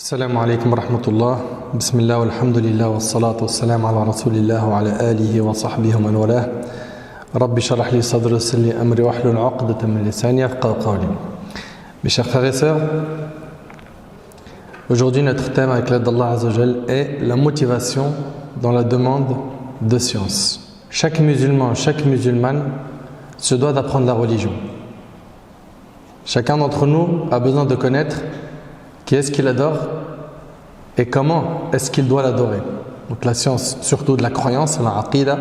السلام عليكم ورحمة الله بسم الله والحمد لله والصلاة والسلام على رسول الله وعلى آله وصحبه ومن والاه رب اشرح لي صدري ويسر لي أمري واحلل عقدة من لساني يفقهوا قولي. Mes chers frères et sœurs, aujourd'hui notre thème avec l'aide d'Allah Azza wa Jal est la motivation dans la demande de science. Chaque musulman, chaque musulmane se doit d'apprendre la religion. Chacun d'entre nous a besoin de connaître qui est-ce qu'il adore et comment est-ce qu'il doit l'adorer. Donc la science surtout de la croyance, la aqida,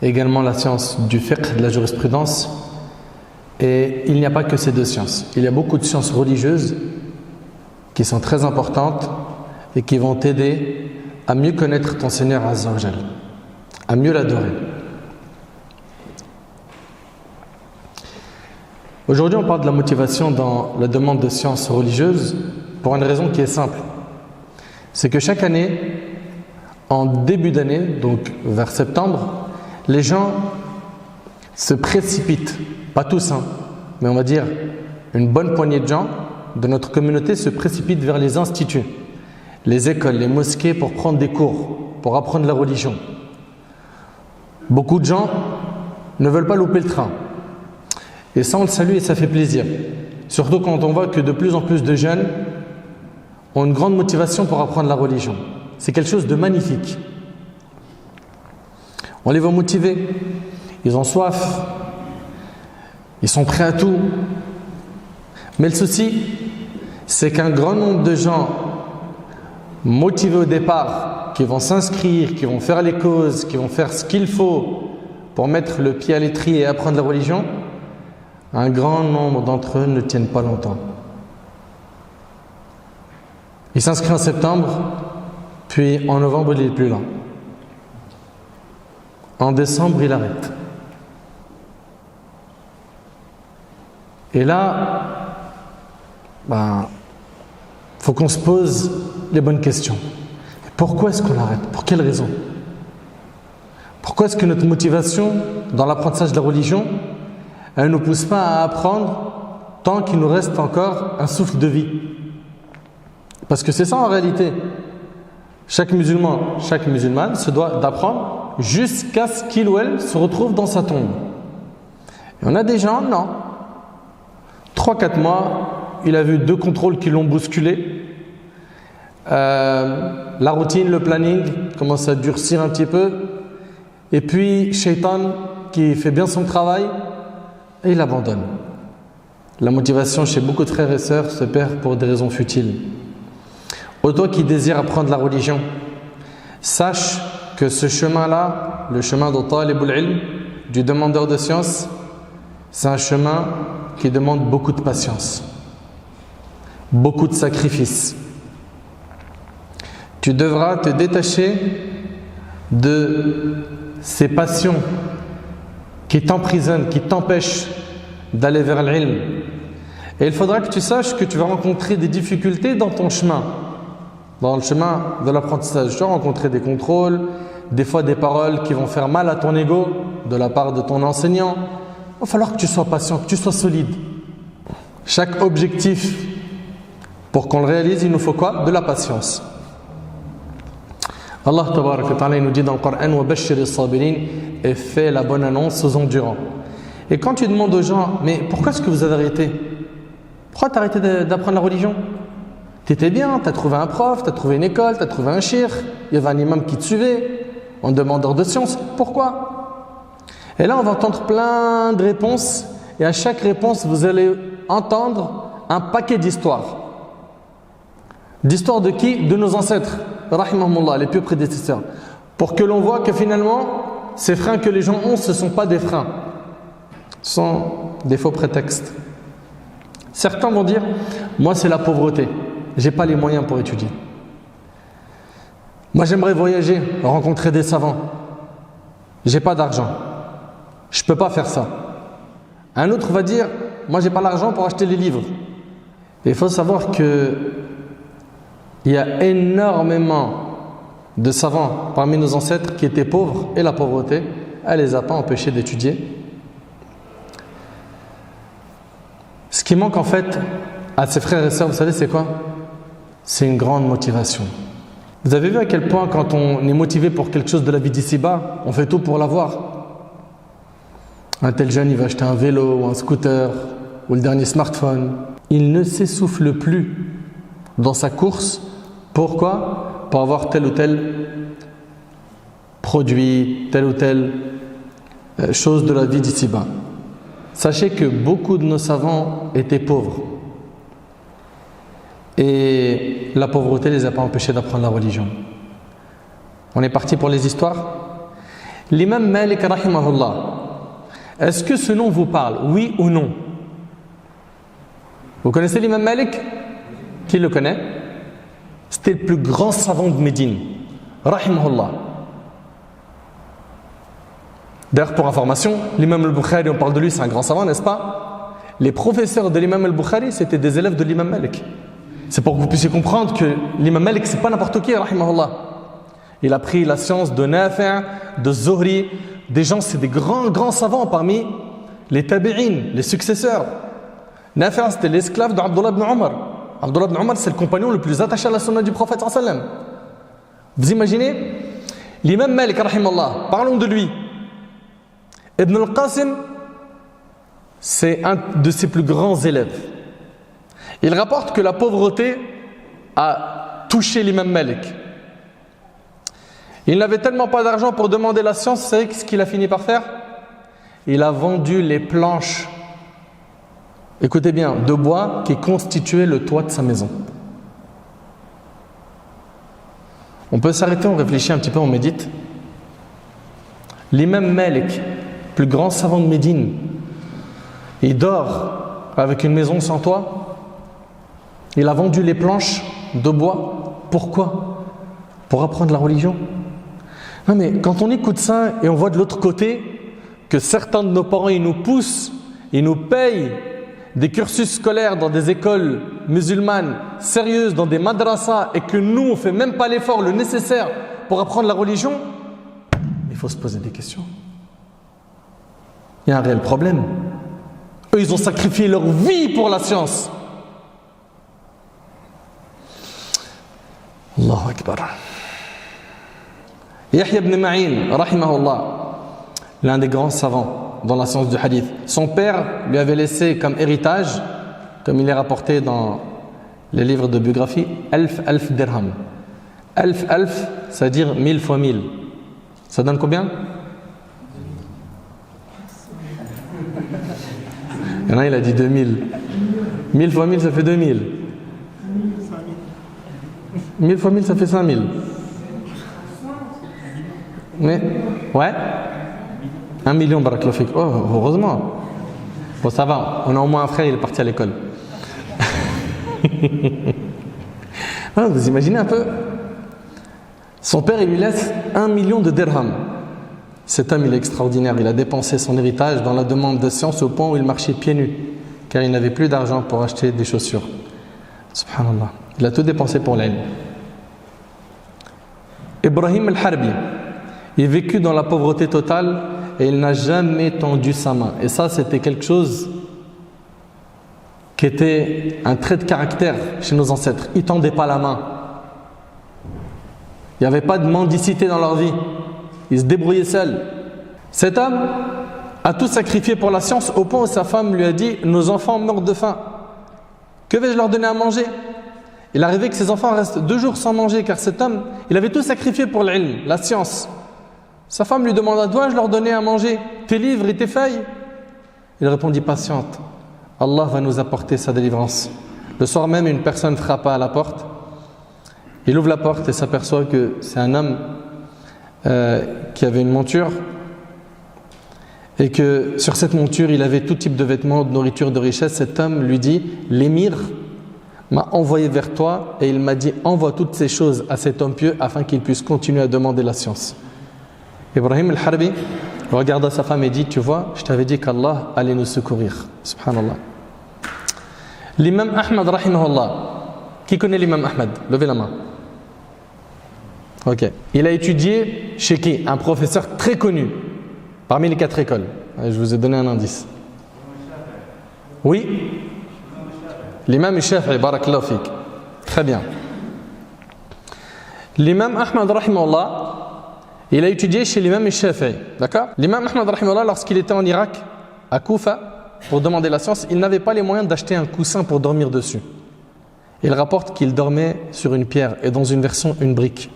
également la science du fiqh, de la jurisprudence. Et il n'y a pas que ces deux sciences. Il y a beaucoup de sciences religieuses qui sont très importantes et qui vont t'aider à mieux connaître ton Seigneur Azza wa Jal, à mieux l'adorer. Aujourd'hui, on parle de la motivation dans la demande de sciences religieuses pour une raison qui est simple. C'est que chaque année, en début d'année, donc vers septembre, les gens se précipitent, pas tous, mais on va dire une bonne poignée de gens de notre communauté se précipitent vers les instituts, les écoles, les mosquées pour prendre des cours, pour apprendre la religion. Beaucoup de gens ne veulent pas louper le train. Et ça, on le salue et ça fait plaisir. Surtout quand on voit que de plus en plus de jeunes ont une grande motivation pour apprendre la religion. C'est quelque chose de magnifique. On les voit motivés. Ils ont soif. Ils sont prêts à tout. Mais le souci, c'est qu'un grand nombre de gens motivés au départ, qui vont s'inscrire, qui vont faire les causes, qui vont faire ce qu'il faut pour mettre le pied à l'étrier et apprendre la religion, un grand nombre d'entre eux ne tiennent pas longtemps. Il s'inscrit en septembre, puis en novembre, il n'est plus là. En décembre, il arrête. Et là, faut qu'on se pose les bonnes questions. Pourquoi est-ce qu'on arrête? Pour quelle raison? Pourquoi est-ce que notre motivation dans l'apprentissage de la religion, elle ne nous pousse pas à apprendre tant qu'il nous reste encore un souffle de vie? Parce que c'est ça en réalité. Chaque musulman, chaque musulmane se doit d'apprendre jusqu'à ce qu'il ou elle se retrouve dans sa tombe. Et on a des gens, non. 3-4 mois, il a vu 2 contrôles qui l'ont bousculé. La routine, le planning commence à durcir un petit peu. Et puis, Shaitan qui fait bien son travail, et il abandonne. La motivation chez beaucoup de frères et sœurs se perd pour des raisons futiles. Ô toi qui désires apprendre la religion, sache que ce chemin-là, le chemin de talibul ilm, du demandeur de science, c'est un chemin qui demande beaucoup de patience, beaucoup de sacrifices. Tu devras te détacher de ces passions qui t'emprisonnent, qui t'empêchent d'aller vers l'ilm. Et il faudra que tu saches que tu vas rencontrer des difficultés dans ton chemin, dans le chemin de l'apprentissage. Tu vas rencontrer des contrôles, des fois des paroles qui vont faire mal à ton ego de la part de ton enseignant. Il va falloir que tu sois patient, que tu sois solide. Chaque objectif, pour qu'on le réalise, il nous faut quoi? De la patience. Allah tabaraka wa ta'ala nous dit dans le Coran wa bashshiri sabirin, et fais la bonne annonce aux endurants. Et quand tu demandes aux gens, mais pourquoi est-ce que vous avez arrêté? Pourquoi tu as arrêté d'apprendre la religion? Tu étais bien, tu as trouvé un prof, tu as trouvé une école, tu as trouvé un shir, il y avait un imam qui te suivait, un demandeur de science. Pourquoi? Et là on va entendre plein de réponses, et à chaque réponse vous allez entendre un paquet d'histoires. D'histoires de qui? De nos ancêtres, rahimahumullah, les pieux prédécesseurs. Pour que l'on voit que finalement, ces freins que les gens ont, ce ne sont pas des freins. Ce sont des faux prétextes. Certains vont dire, moi c'est la pauvreté, j'ai pas les moyens pour étudier. Moi j'aimerais voyager, rencontrer des savants. J'ai pas d'argent, je peux pas faire ça. Un autre va dire, moi j'ai pas l'argent pour acheter les livres. Et il faut savoir que il y a énormément de savants parmi nos ancêtres qui étaient pauvres, et la pauvreté, elle les a pas empêchés d'étudier. Ce qui manque en fait, à ses frères et sœurs, vous savez c'est quoi? C'est une grande motivation. Vous avez vu à quel point quand on est motivé pour quelque chose de la vie d'ici-bas, on fait tout pour l'avoir. Un tel jeune, il va acheter un vélo ou un scooter ou le dernier smartphone. Il ne s'essouffle plus dans sa course. Pourquoi? Pour avoir tel ou tel produit, telle ou telle chose de la vie d'ici-bas. Sachez que beaucoup de nos savants étaient pauvres. Et la pauvreté ne les a pas empêchés d'apprendre la religion. On est parti pour les histoires. L'imam Malik, rahimahullah, est-ce que ce nom vous parle? Oui ou non? Vous connaissez l'imam Malik? Qui le connaît? C'était le plus grand savant de Médine, rahimahullah. D'ailleurs, pour information, l'imam al-Bukhari, on parle de lui, c'est un grand savant, n'est-ce pas? Les professeurs de l'imam al-Bukhari, c'était des élèves de l'imam Malik. C'est pour que vous puissiez comprendre que l'imam Malik, c'est pas n'importe qui, rahimahullah. Il a pris la science de Nafi', de Zuhri, des gens, c'est des grands savants parmi les tabi'in, les successeurs. Nafi', c'était l'esclave d'Abdullah ibn Omar. Abdullah ibn Omar, c'est le compagnon le plus attaché à la sunna du prophète sallallahu alayhi wa sallam. Vous imaginez? L'imam Malik, rahimahullah, parlons de lui. Ibn al-Qasim, c'est un de ses plus grands élèves. Il rapporte que la pauvreté a touché l'imam Malik. Il n'avait tellement pas d'argent pour demander la science, vous savez ce qu'il a fini par faire? Il a vendu les planches, écoutez bien, de bois qui constituaient le toit de sa maison. On peut s'arrêter, on réfléchit un petit peu, on médite. L'imam Malik, plus grand savant de Médine, il dort avec une maison sans toit. Il a vendu les planches de bois. Pourquoi? Pour apprendre la religion. Non mais quand on écoute ça et on voit de l'autre côté que certains de nos parents ils nous poussent, ils nous payent des cursus scolaires dans des écoles musulmanes sérieuses, dans des madrasas, et que nous on ne fait même pas l'effort, le nécessaire pour apprendre la religion, il faut se poser des questions. Il y a un réel problème. Eux ils ont sacrifié leur vie pour la science. Allahu Akbar. Yahya ibn Ma'in, rahimahullah, l'un des grands savants dans la science du hadith. Son père lui avait laissé comme héritage, comme il est rapporté dans les livres de biographie, alf dirham. Alf, ça veut dire 1000 fois 1000. Ça donne combien? Il y en a, il a dit 2000. 1000 fois 1000, ça fait 2000. 1000 fois 1000, ça fait 5000. Mais, ouais. 1 million, barakallahu fik. Oh, heureusement. Bon, ça va. On a au moins un frère, il est parti à l'école. Vous imaginez un peu? Son père, il lui laisse 1 million de dirhams. Cet homme, il est extraordinaire. Il a dépensé son héritage dans la demande de science au point où il marchait pieds nus, car il n'avait plus d'argent pour acheter des chaussures. Subhanallah. Il a tout dépensé pour l'ilm. Ibrahim al-Harbi, il vécut dans la pauvreté totale et il n'a jamais tendu sa main. Et ça, c'était quelque chose qui était un trait de caractère chez nos ancêtres. Ils ne tendaient pas la main. Il n'y avait pas de mendicité dans leur vie. Ils se débrouillaient seuls. Cet homme a tout sacrifié pour la science au point où sa femme lui a dit « Nos enfants meurent de faim. Que vais-je leur donner à manger ?» Il arrivait que ses enfants restent 2 jours sans manger car cet homme, il avait tout sacrifié pour l'ilm, la science. Sa femme lui demanda « Dois-je leur donner à manger tes livres et tes feuilles ?» Il répondit « Patiente, Allah va nous apporter sa délivrance. » Le soir même, une personne frappa à la porte. Il ouvre la porte et s'aperçoit que c'est un homme qui avait une monture et que sur cette monture, il avait tout type de vêtements, de nourriture, de richesse. Cet homme lui dit « L'émir m'a envoyé vers toi et il m'a dit envoie toutes ces choses à cet homme pieux afin qu'il puisse continuer à demander la science. » Ibrahim al-Harbi regarda sa femme et dit tu vois, je t'avais dit qu'Allah allait nous secourir. Subhanallah. L'imam Ahmad rahimahullah. Qui connaît l'imam Ahmad? Levez la main. Ok. Il a étudié chez qui? Un professeur très connu parmi les 4 écoles. Je vous ai donné un indice. Oui. L'imam Shafi'i, barakallahu fik. Très bien. L'imam Ahmad, rahimahullah, il a étudié chez l'imam Shafi'i. D'accord? L'imam Ahmad, rahimahullah, lorsqu'il était en Irak, à Koufa, pour demander la science, il n'avait pas les moyens d'acheter un coussin pour dormir dessus. Il rapporte qu'il dormait sur une pierre et dans une version, une brique.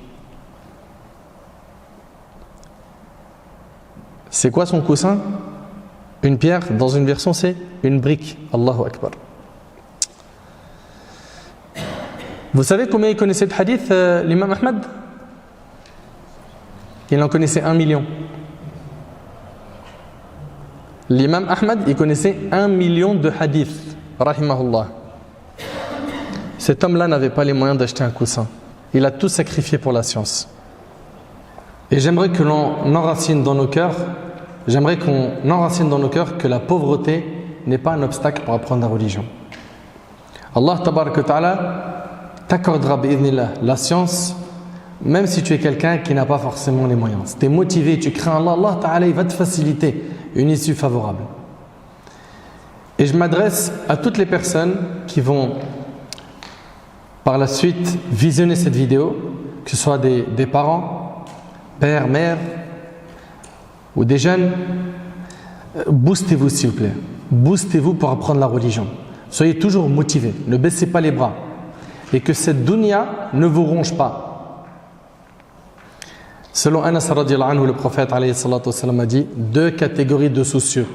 C'est quoi son coussin? Une pierre, dans une version, c'est une brique. Allahu Akbar. Vous savez combien il connaissait de hadith, l'imam Ahmad? Il en connaissait 1 million. L'imam Ahmad, il connaissait 1 million de hadiths, rahimahullah. Cet homme-là n'avait pas les moyens d'acheter un coussin. Il a tout sacrifié pour la science. Et j'aimerais que l'on enracine dans nos cœurs, que la pauvreté n'est pas un obstacle pour apprendre la religion. Allah tabarak wa ta'ala t'accordera bi'idhnillah la science, même si tu es quelqu'un qui n'a pas forcément les moyens. Si tu es motivé, tu crains Allah, Allah ta'ala il va te faciliter une issue favorable. Et je m'adresse à toutes les personnes qui vont par la suite visionner cette vidéo, que ce soit des parents, pères, mères ou des jeunes. Boostez-vous s'il vous plaît. Boostez-vous pour apprendre la religion. Soyez toujours motivés, ne baissez pas les bras. Et que cette dunya ne vous ronge pas. Selon Anas radiyallahu anhu, le prophète alayhi salatu wassalam a dit: 2 catégories de soucieux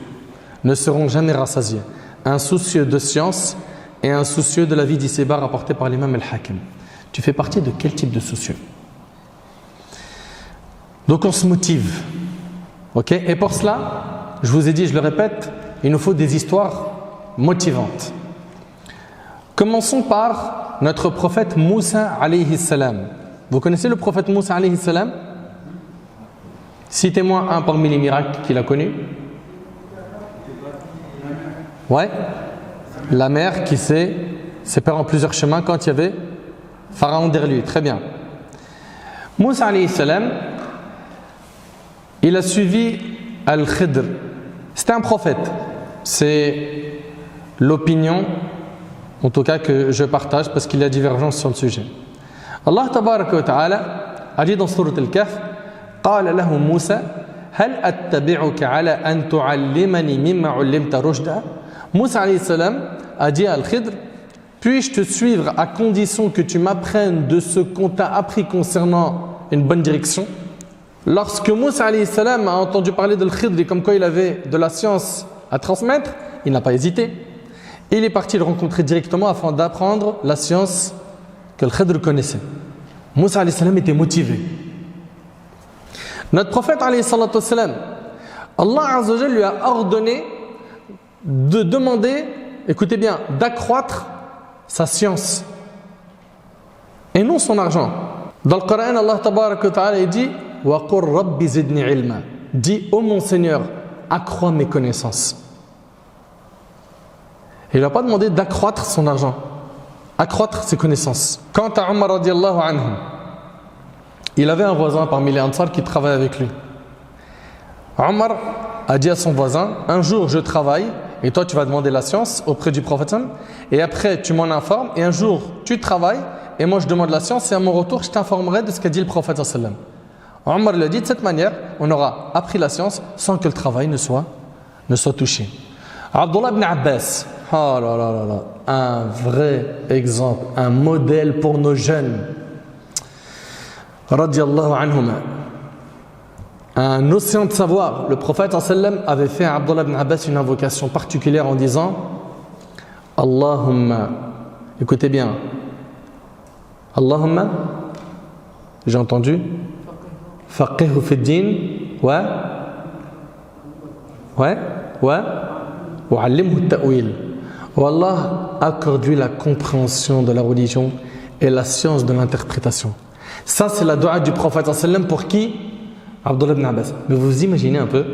ne seront jamais rassasiés. Un soucieux de science et un soucieux de la vie d'ici-bas, rapporté par l'imam al-Hakim. Tu fais partie de quel type de soucieux? Donc on se motive. Ok? Et pour cela, je vous ai dit, je le répète, il nous faut des histoires motivantes. Commençons par notre prophète Moussa alayhi salam. Vous connaissez le prophète Moussa alayhi salam? Citez-moi un parmi les miracles qu'il a connus. Ouais. La mer qui s'est séparée en plusieurs chemins quand il y avait Pharaon derrière lui. Très bien. Moussa alayhi salam, il a suivi Al-Khidr. C'était un prophète. C'est l'opinion, en tout cas que je partage parce qu'il y a divergence sur le sujet. Allah tabaraka wa ta'ala a dit dans Sourate Al-Kahf: قال له موسى هل أتبعك على أن تعلمني مما علمت رشدا. Moussa alayhi salam a dit à Al-Khidr: puis-je te suivre à condition que tu m'apprennes de ce qu'on t'a appris concernant une bonne direction? Lorsque Moussa alayhi salam a entendu parler d'Al-Khidr et comme quoi il avait de la science à transmettre, il n'a pas hésité. Il est parti le rencontrer directement afin d'apprendre la science que Al-Khidr connaissait. Moussa alayhi salam était motivé. Notre prophète alayhi salatu wassalam, Allah azza wa jalla lui a ordonné de demander, écoutez bien, d'accroître sa science et non son argent. Dans le Coran, Allah tabaraka wa ta'ala dit: wa qur rabbi zidni ilma. Dis: ô mon Seigneur, accrois mes connaissances. Il n'a pas demandé d'accroître son argent, accroître ses connaissances. Quant à Omar radiallahu anhu, il avait un voisin parmi les Ansar qui travaillait avec lui. Omar a dit à son voisin: un jour je travaille et toi tu vas demander la science auprès du prophète, et après tu m'en informes, et un jour tu travailles et moi je demande la science et à mon retour je t'informerai de ce qu'a dit le prophète. Omar l'a dit: de cette manière on aura appris la science sans que le travail ne soit touché. Abdullah ibn Abbas, oh là là là là, un vrai exemple, un modèle pour nos jeunes, radiyallahu anhuma. Un océan de savoir. Le prophète avait fait à Abdullah ibn Abbas une invocation particulière en disant: Allahumma, écoutez bien, Allahumma, j'ai entendu, faqihhu fi din wa allimhu ta'wil. Oh Allah, accorde-lui la compréhension de la religion et la science de l'interprétation. Ça c'est la dua du prophète pour qui? Abdullah ibn Abbas. Mais vous vous imaginez un peu?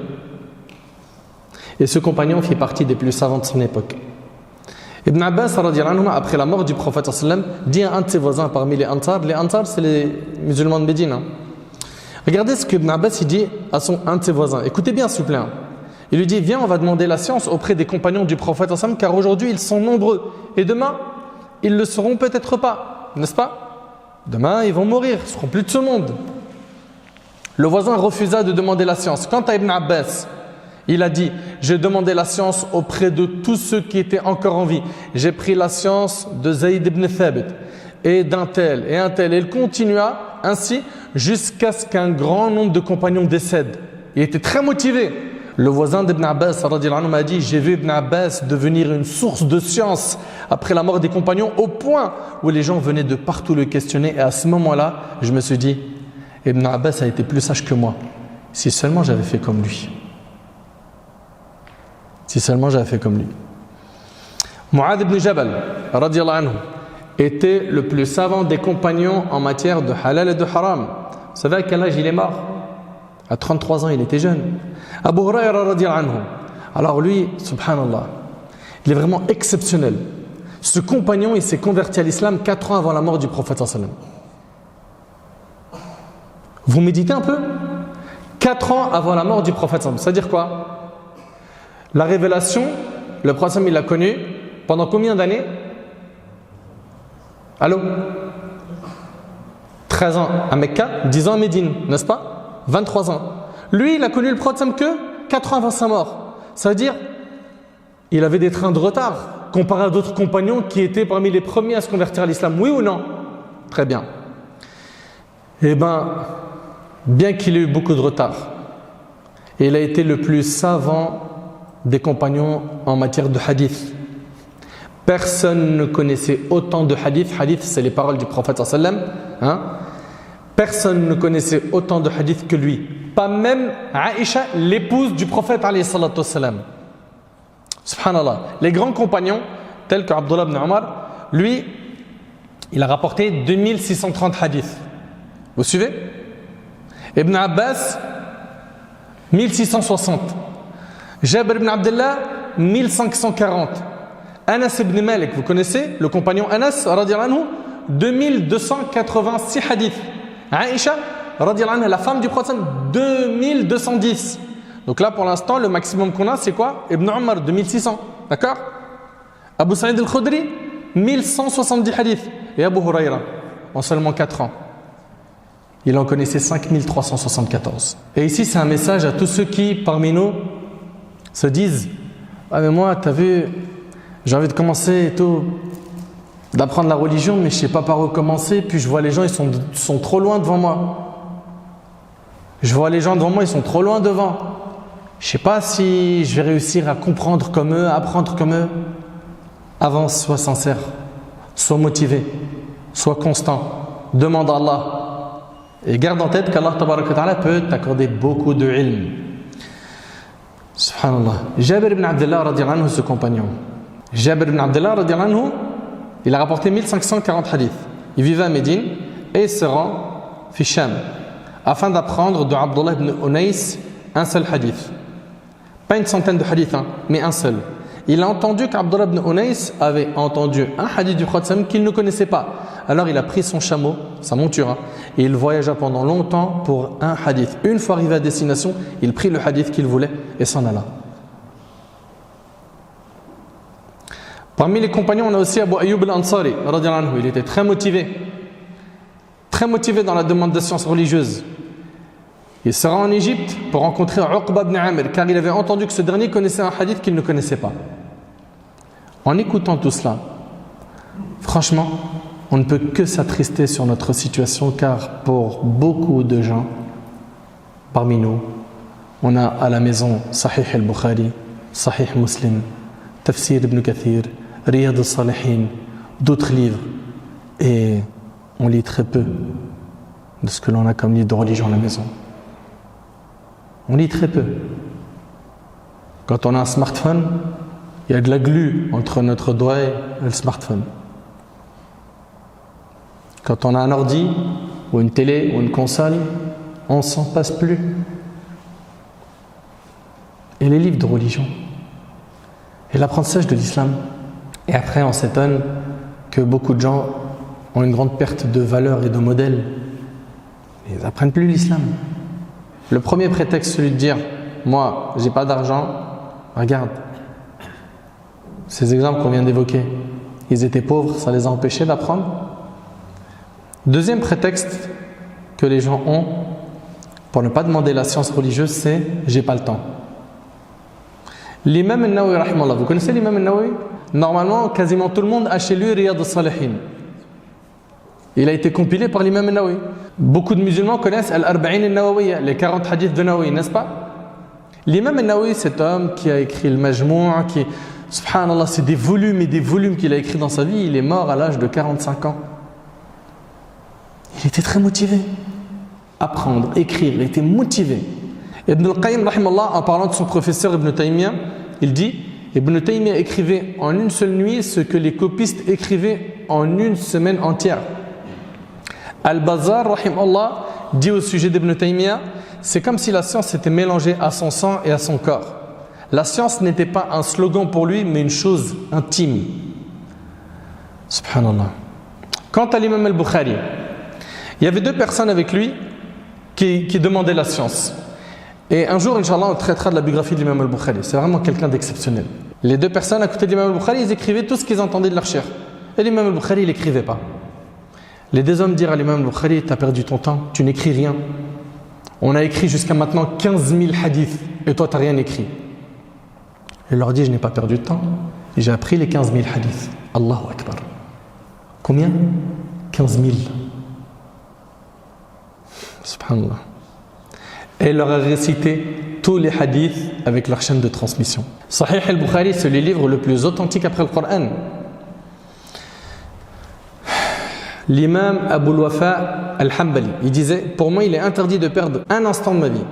Et ce compagnon fait partie des plus savants de son époque. Ibn Abbas, après la mort du prophète, dit à un de ses voisins parmi les Ansar. Les Ansar, c'est les musulmans de Médine. Regardez ce que Ibn Abbas dit à un de ses voisins. Écoutez bien, s'il vous plaît. Il lui dit: viens, on va demander la science auprès des compagnons du prophète, car aujourd'hui ils sont nombreux et demain ils le seront peut-être pas, n'est-ce pas? Demain, ils vont mourir, ils ne seront plus de ce monde. Le voisin refusa de demander la science. Quant à Ibn Abbas, il a dit, j'ai demandé la science auprès de tous ceux qui étaient encore en vie. J'ai pris la science de Zayd ibn Thabit et d'un tel et un tel. Et il continua ainsi jusqu'à ce qu'un grand nombre de compagnons décèdent. Il était très motivé. Le voisin d'Ibn Abbas m'a dit, j'ai vu Ibn Abbas devenir une source de science après la mort des compagnons au point où les gens venaient de partout le questionner. Et à ce moment-là, je me suis dit, Ibn Abbas a été plus sage que moi. Si seulement j'avais fait comme lui. Si seulement j'avais fait comme lui. Mu'adh ibn Jabal radiyallahu anhu était le plus savant des compagnons en matière de halal et de haram. Vous savez à quel âge il est mort? À 33 ans, il était jeune. Abu Hurayra radiyallahu anhu. Alors lui, subhanallah, il est vraiment exceptionnel. Ce compagnon, il s'est converti à l'islam 4 ans avant la mort du prophète sallallahu alayhi wa sallam. Vous méditez un peu? 4 ans avant la mort du prophète sallallahu alayhi wa sallam. C'est-à-dire quoi? La révélation, le prophète il l'a connue pendant combien d'années? Allô? 13 ans à Mecca, 10 ans à Médine, n'est-ce pas? 23 ans. Lui, il a connu le prophète que 4 ans avant sa mort. Ça veut dire, il avait des trains de retard comparé à d'autres compagnons qui étaient parmi les premiers à se convertir à l'islam. Oui ou non? Très bien. Eh bien, bien qu'il ait eu beaucoup de retard, il a été le plus savant des compagnons en matière de hadith. Personne ne connaissait autant de hadith. Hadith, c'est les paroles du prophète sallallahu alayhi wa sallam. Personne ne connaissait autant de hadith que lui. Pas même Aïcha, l'épouse du prophète alayhi salatu wassalam. Subhanallah. Les grands compagnons, tels que Abdullah ibn Omar, lui, il a rapporté 2630 hadiths. Vous suivez? Ibn Abbas, 1660. Jabir ibn Abdullah, 1540. Anas ibn Malik, vous connaissez le compagnon Anas, radiyallahu anhu, 2286 hadiths. Aïcha, radiyallahu anha, la femme du prophète, 2210. Donc là, pour l'instant, le maximum qu'on a, c'est quoi? Ibn Omar, 2600. D'accord? Abu Sa'id al-Khudri, 1170 hadiths. Et Abu Hurayra, en seulement 4 ans, il en connaissait 5374. Et ici, c'est un message à tous ceux qui, parmi nous, se disent, ah mais moi, t'as vu, j'ai envie de commencer et tout, d'apprendre la religion, mais je ne sais pas par où commencer. Puis je vois les gens, ils sont trop loin devant moi. Je vois les gens devant moi, ils sont trop loin devant. Je ne sais pas si je vais réussir à comprendre comme eux, à apprendre comme eux. Avance, sois sincère, sois motivé, sois constant. Demande à Allah. Et garde en tête qu'Allah tabaraka ta'ala peut t'accorder beaucoup de ilm. Subhanallah. Jabir ibn Abdullah radiyallahu anhu, ce compagnon. Jabir ibn Abdullah radiyallahu anhu, il a rapporté 1540 hadiths. Il vivait à Médine et se rend fi Sham afin d'apprendre de Abdullah ibn Unais un seul hadith. Pas une centaine de hadiths, mais un seul. Il a entendu qu'Abdullah ibn Unais avait entendu un hadith du prophète qu'il ne connaissait pas. Alors il a pris son chameau, sa monture, et il voyagea pendant longtemps pour un hadith. Une fois arrivé à destination, il prit le hadith qu'il voulait et s'en alla. Parmi les compagnons, on a aussi Abu Ayyub al-Ansari, radiyallahu anhu. Il était très motivé dans la demande de sciences religieuses. Il se rend en Égypte pour rencontrer Uqba ibn Amir, car il avait entendu que ce dernier connaissait un hadith qu'il ne connaissait pas. En écoutant tout cela, franchement, on ne peut que s'attrister sur notre situation, car pour beaucoup de gens parmi nous, on a à la maison Sahih al-Bukhari, Sahih Muslim, Tafsir ibn Kathir, Riyad al-Salihin, d'autres livres, et on lit très peu de ce que l'on a comme livre de religion à la maison. On lit très peu. Quand on a un smartphone, il y a de la glu entre notre doigt et le smartphone. Quand on a un ordi, ou une télé, ou une console, on ne s'en passe plus. Et les livres de religion, et l'apprentissage de l'islam. Et après, on s'étonne que beaucoup de gens ont une grande perte de valeur et de modèle. Ils n'apprennent plus l'islam. Le premier prétexte, celui de dire « Moi, j'ai pas d'argent », regarde, ces exemples qu'on vient d'évoquer, Ils étaient pauvres, ça les a empêchés d'apprendre. Deuxième prétexte que les gens ont pour ne pas demander la science religieuse, c'est « j'ai pas le temps ». L'imam al-Nawawi, rahimahullah, vous connaissez l'imam al-Nawawi? Normalement, quasiment tout le monde a chez lui Riyad al-Salihin. Il a été compilé par l'imam al-Nawawi. Beaucoup de musulmans connaissent Al-Arba'in al-Nawawiyya, les 40 hadiths de Nawawi, n'est-ce pas? L'imam al-Nawawi, cet homme qui a écrit le Majmou', qui, subhanallah, c'est des volumes et des volumes qu'il a écrits dans sa vie. Il est mort à l'âge de 45 ans. Il était très motivé. Apprendre, écrire, il était motivé. Ibn al-Qayyim, rahimallah, en parlant de son professeur Ibn Taymiyyah, il dit Ibn Taymiyyah écrivait en une seule nuit ce que les copistes écrivaient en une semaine entière. Al-Bazar, rahimallah, dit au sujet d'Ibn Taymiyyah, c'est comme si la science s'était mélangée à son sang et à son corps. La science n'était pas un slogan pour lui, mais une chose intime. Subhanallah. Quant à l'imam al-Bukhari, il y avait deux personnes avec lui qui demandaient la science. Et un jour, Inch'Allah, on traitera de la biographie de l'imam al-Bukhari. C'est vraiment quelqu'un d'exceptionnel. Les deux personnes à côté de l'imam al-Bukhari, ils écrivaient tout ce qu'ils entendaient de leur cheikh. Et l'imam al-Bukhari, il n'écrivait pas. Les deux hommes dirent à l'imam al-Bukhari, tu as perdu ton temps, tu n'écris rien. On a écrit jusqu'à maintenant 15 000 hadiths et toi, tu n'as rien écrit. Il leur dit, je n'ai pas perdu de temps. J'ai appris les 15 000 hadiths. Allahu Akbar. Combien? 15 000. Subhanallah. Et il leur a récité tous les hadiths avec leur chaîne de transmission. Sahih al-Bukhari, c'est le livre le plus authentique après le Coran. L'imam Abu al-Wafa al-Hanbali, il disait, pour moi il est interdit de perdre un instant de ma vie.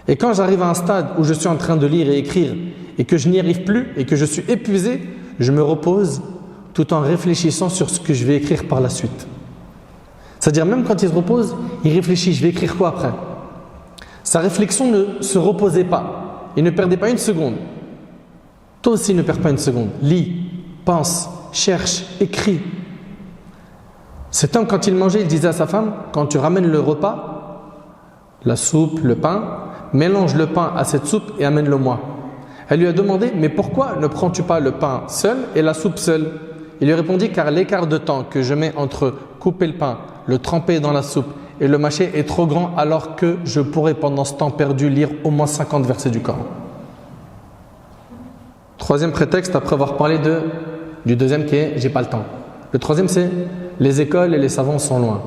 Et quand j'arrive à un stade où je suis en train de lire et écrire et que je n'y arrive plus et que je suis épuisé, je me repose tout en réfléchissant sur ce que je vais écrire par la suite. C'est-à-dire même quand il se repose, il réfléchit, je vais écrire quoi après? Sa réflexion ne se reposait pas. Il ne perdait pas une seconde. Toi aussi ne perds pas une seconde. Lis, pense, cherche, écris. Cet homme, quand il mangeait, il disait à sa femme, quand tu ramènes le repas, la soupe, le pain, mélange le pain à cette soupe et amène-le moi. Elle lui a demandé, mais pourquoi ne prends-tu pas le pain seul et la soupe seule? Il lui répondit, car l'écart de temps que je mets entre couper le pain, le tremper dans la soupe et le mâcher est trop grand, alors que je pourrais pendant ce temps perdu lire au moins 50 versets du Coran. Troisième prétexte, après avoir parlé du deuxième qui est « j'ai pas le temps ». Le troisième c'est « les écoles et les savants sont loin ».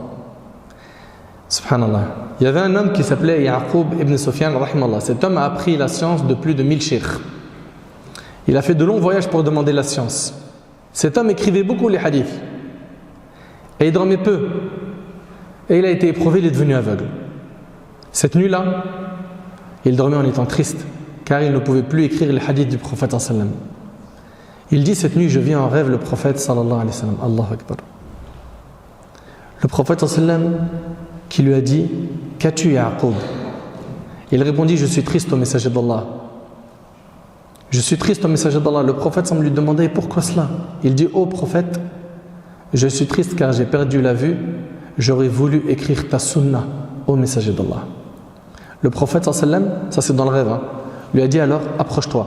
Subhanallah. Il y avait un homme qui s'appelait Ya'qub ibn Sufyan, rahimallah. Cet homme a appris la science de plus de 1000 sheikhs. Il a fait de longs voyages pour demander la science. Cet homme écrivait beaucoup les hadiths. Et il dormait peu. Et il a été éprouvé, il est devenu aveugle. Cette nuit-là, il dormait en étant triste, car il ne pouvait plus écrire les hadiths du prophète sallallahu alayhi wa sallam. Il dit, cette nuit, je vis en rêve le prophète sallallahu alayhi wa sallam. Allahu Akbar. Le prophète sallallahu alayhi wa sallam qui lui a dit, qu'as-tu Ya'qub? Il répondit, je suis triste au messager d'Allah. Je suis triste au messager d'Allah. Le prophète semble lui demander, pourquoi cela? Il dit, ô prophète, je suis triste car j'ai perdu la vue. J'aurais voulu écrire ta sunnah au messager d'Allah. Le prophète sallallahu alayhi wa sallam, ça c'est dans le rêve, lui a dit alors, approche-toi.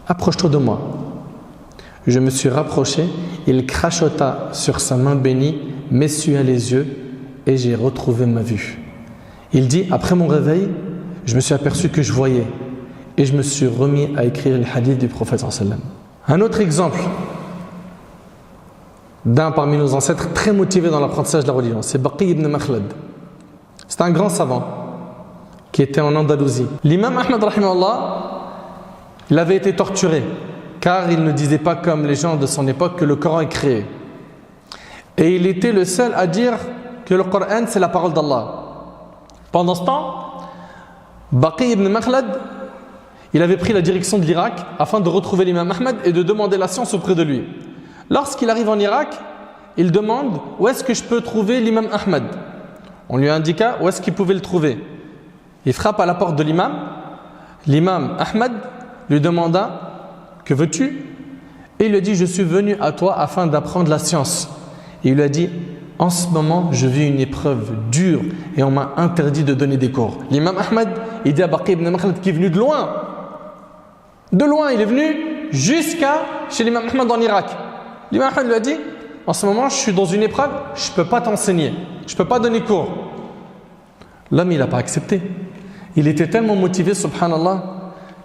Approche-toi de moi. Je me suis rapproché, il crachota sur sa main bénie, m'essuya les yeux et j'ai retrouvé ma vue. Il dit, après mon réveil, je me suis aperçu que je voyais et je me suis remis à écrire les hadiths du prophète sallallahu alayhi wa sallam. Un autre exemple d'un parmi nos ancêtres très motivé dans l'apprentissage de la religion, c'est Baqi ibn Makhlad. C'est un grand savant qui était en Andalousie. L'imam Ahmad, rahimahullah, il avait été torturé car il ne disait pas comme les gens de son époque que le Coran est créé. Et il était le seul à dire que le Coran c'est la parole d'Allah. Pendant ce temps, Baqi ibn Makhlad, il avait pris la direction de l'Irak afin de retrouver l'imam Ahmad et de demander la science auprès de lui. Lorsqu'il arrive en Irak, il demande où est-ce que je peux trouver l'imam Ahmad. On lui indiqua où est-ce qu'il pouvait le trouver. Il frappe à la porte de l'imam. L'imam Ahmad lui demanda, que veux-tu? Et il lui dit, je suis venu à toi afin d'apprendre la science. Et il lui a dit, en ce moment je vis une épreuve dure et on m'a interdit de donner des cours. L'imam Ahmad, il dit à Baqi ibn Makhlad qui est venu de loin. De loin, il est venu jusqu'à chez l'imam Ahmad en Irak. L'imam Ahmed lui a dit, en ce moment, je suis dans une épreuve, je ne peux pas t'enseigner, je ne peux pas donner cours. L'homme, il n'a pas accepté. Il était tellement motivé, subhanallah,